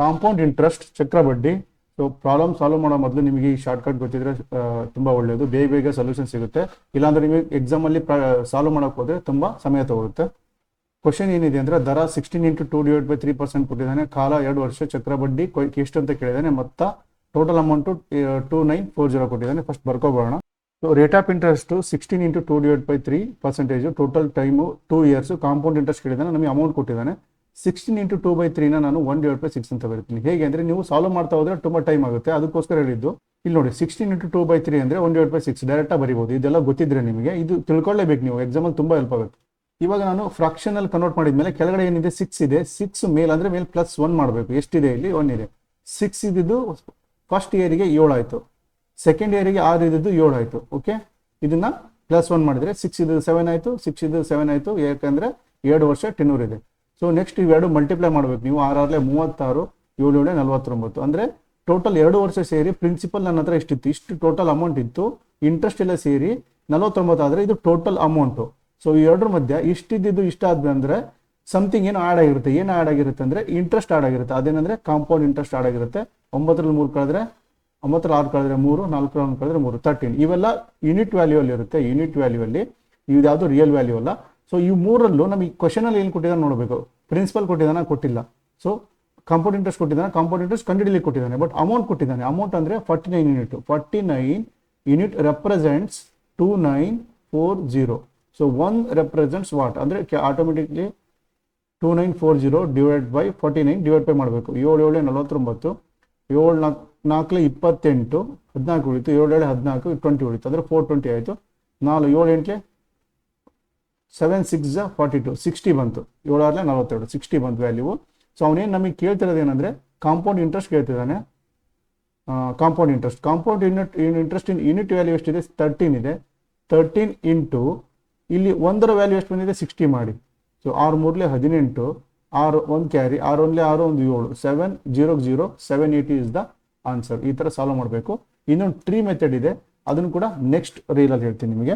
Compound interest ಚಕ್ರ ಬಡ್ಡಿ. So problem solve ಮಾಡೋ ಮೊದಲು ನಿಮಗೆ ಈ ಶಾರ್ಟ್ಕಟ್ ಗೊತ್ತಿದ್ರೆ ತುಂಬ ಒಳ್ಳೆಯದು, ಬೇಗ ಬೇಗ ಸೊಲ್ಯೂಷನ್ ಸಿಗುತ್ತೆ. ಇಲ್ಲಾಂದ್ರೆ ನಿಮಗೆ ಎಕ್ಸಾಮಲ್ಲಿ ಸಾಲ್ವ್ ಮಾಡೋಕೆ ಹೋದರೆ ತುಂಬ ಸಮಯ ತಗೊಳುತ್ತೆ. ಕ್ವಶನ್ ಏನಿದೆ ಅಂದರೆ ದರ 16 × 2/3% ಕೊಟ್ಟಿದ್ದಾನೆ, ಕಾಲ 2 ವರ್ಷ, ಚಕ್ರ ಬಡ್ಡಿ ಎಷ್ಟು ಅಂತ ಕೇಳಿದ್ದಾನೆ, ಮೊತ್ತ ಟೋಟಲ್ ಅಮೌಂಟು 2940 ಕೊಟ್ಟಿದ್ದಾನೆ. ಫಸ್ಟ್ ಬರ್ಕೋಬೋಣ. So rate of interest 16 × 2/3%, total time 2 years, compound interest ಕೇಳಿದ್ದಾನೆ, ನಮಗೆ ಅಮೌಂಟ್ ಕೊಟ್ಟಿದ್ದಾನೆ. 16 × 2/3 ನಾನು 1/6 ಅಂತ ಬರ್ತೀನಿ. ಹೇಗೆ ಅಂದರೆ ನೀವು ಸಾಲ್ವ್ ಮಾಡ್ತಾ ಹೋದರೆ ತುಂಬ ಟೈಮ್ ಆಗುತ್ತೆ, ಅದಕ್ಕೋಸ್ಕರ ಹೇಳಿದ್ದು. ಇಲ್ಲಿ ನೋಡಿ 16 × 2/3 ಅಂದರೆ 1/6 ಡೈರೆಕ್ಟಾಗಿ ಬರಿಬೋದು. ಇದೆಲ್ಲ ಗೊತ್ತಿದ್ರೆ ನಿಮಗೆ ಇದು ತಿಳ್ಕೊಳ್ಳೇಬೇಕು, ನೀವು ಎಕ್ಸಾಮಲ್ಲಿ ತುಂಬ ಹೆಲ್ಪ್ ಆಗುತ್ತೆ. ಇವಾಗ ನಾನು ಫ್ರಾಕ್ಷನಲ್ಲಿ ಕನ್ವರ್ಟ್ ಮಾಡಿದ್ಮೇಲೆ ಕೆಳಗಡೆ ಏನಿದೆ 6 ಇದೆ, 6 ಮೇಲೆ ಅಂದರೆ ಮೇಲೆ +1 ಮಾಡಬೇಕು. ಎಷ್ಟಿದೆ ಇಲ್ಲಿ 1 ಇದೆ. 6 ಇದ್ದಿದ್ದು ಫಸ್ಟ್ ಇಯರಿಗೆ 7 ಆಯಿತು, ಸೆಕೆಂಡ್ ಇಯರಿಗೆ 6 ಇದ್ದಿದ್ದು 7 ಆಯಿತು. ಓಕೆ, ಇದನ್ನ +1 ಮಾಡಿದರೆ 6 ಇದ್ದು 7 ಆಯಿತು, 6 ಇದ್ದು 7 ಆಯಿತು, ಯಾಕಂದರೆ 2 ವರ್ಷ ಟೆನ್ಯೂರ್ ಇದೆ. ಸೊ ನೆಕ್ಸ್ಟ್ ಇವೆರಡು ಮಲ್ಟಿಪ್ಲೈ ಮಾಡಬೇಕು ನೀವು. 6 × 36, 7 × 49, ಅಂದರೆ ಟೋಟಲ್ 2 ವರ್ಷ ಸೇರಿ ಪ್ರಿನ್ಸಿಪಲ್ ನನ್ನ ಹತ್ರ ಎಷ್ಟಿತ್ತು, ಇಷ್ಟು ಟೋಟಲ್ ಅಮೌಂಟ್ ಇತ್ತು, ಇಂಟ್ರೆಸ್ಟ್ ಎಲ್ಲ ಸೇರಿ 49 ಆದರೆ ಇದು ಟೋಟಲ್ ಅಮೌಂಟು. ಸೊ ಈ ಎರಡರ ಮಧ್ಯೆ ಇಷ್ಟಿದ್ದು ಇಷ್ಟ ಆದ್ಮೇಲೆ ಸಮಥಿಂಗ್ ಏನು ಆ್ಯಡ್ ಆಗಿರುತ್ತೆ. ಏನು ಆ್ಯಡ್ ಆಗಿರುತ್ತೆ ಅಂದರೆ ಇಂಟ್ರೆಸ್ಟ್ ಆ್ಯಡ್ ಆಗಿರುತ್ತೆ. ಅದೇನಂದರೆ ಕಾಂಪೌಂಡ್ ಇಂಟ್ರೆಸ್ಟ್ ಆ್ಯಡ್ ಆಗಿರುತ್ತೆ. 9ರಲ್ಲಿ 3 ಕಳೆದ್ರೆ 9ರಲ್ಲಿ 6 ಕಳೆದ್ರೆ 3, 4ರಲ್ಲಿ 1 ಕಳೆದ್ರೆ 3, 13. ಇವೆಲ್ಲ ಯೂನಿಟ್ ವ್ಯಾಲ್ಯೂ ಅಲ್ಲಿ ಇರುತ್ತೆ. ಯೂನಿಟ್ ವ್ಯಾಲ್ಯೂ ಅಲ್ಲಿ ಇದು ಯಾವುದು ರಿಯಲ್ ವ್ಯಾಲ್ಯೂ ಅಲ್ಲ. ಸೊ ಈ ಮೂರಲ್ಲೂ ನಮಗೆ ಕ್ವಶನಲ್ಲಿ ಏನು ಕೊಟ್ಟಿದ್ದಾನೆ ನೋಡಬೇಕು. ಪ್ರಿನ್ಸಿಪಲ್ ಕೊಟ್ಟಿದ್ದಾನೆ, ಕೊಟ್ಟಿಲ್ಲ. ಸೊ ಕಾಂಪೌಂಡ್ ಇಂಟ್ರೆಸ್ಟ್ ಕೊಟ್ಟಿದ್ದಾನೆ, ಕಾಂಪೌಂಡ್ ಇಂಟ್ರೆಸ್ಟ್ ಕಂಡುಹಿಡಿಯಲಿಕ್ಕೆ ಕೊಟ್ಟಿದ್ದಾನೆ, ಬಟ್ ಅಮೌಂಟ್ ಕೊಟ್ಟಿದ್ದಾನೆ. ಅಮೌಂಟ್ ಅಂದರೆ 49 unit. 49 unit represents 2940. So 1 represents what ಅಂದರೆ automatically 2940 divide by 49 divide by ಮಾಡಬೇಕು. 7 7 49, 7 4 28, 14 ಉಳಿತು, 7 7 14, 20 ಉಳಿತು, ಅಂದರೆ 420 ಆಯಿತು. 4 7 8 7 6 42, 60 ಬಂತು. 7 6 42, 60 ಬಂತು ವ್ಯಾಲ್ಯೂ. ಸೊ ಅವನೇನು ನಮಗೆ ಕೇಳ್ತಿರೋದು ಏನಂದರೆ ಕಾಂಪೌಂಡ್ ಇಂಟ್ರೆಸ್ಟ್ ಕೇಳ್ತಿದ್ದಾನೆ. Compound interest in unit value ಎಷ್ಟಿದೆ, 13 ಇದೆ. 13 ಇಂಟು ಇಲ್ಲಿ 1ರ ವ್ಯಾಲ್ಯೂ ಎಷ್ಟು ಬಂದಿದೆ, 60 ಮಾಡಿ. So 6 3 18, 6 1 carry, 6 1 6 1 7, 7 0 0 780 is the answer. ಈ ಥರ ಸಾಲ್ವ್ ಮಾಡಬೇಕು. ಇನ್ನೊಂದು ಟ್ರೀ ಮೆಥಡ್ ಇದೆ, ಅದನ್ನು ಕೂಡ ನೆಕ್ಸ್ಟ್ ರೀಲಲ್ಲಿ ಹೇಳ್ತೀನಿ ನಿಮಗೆ.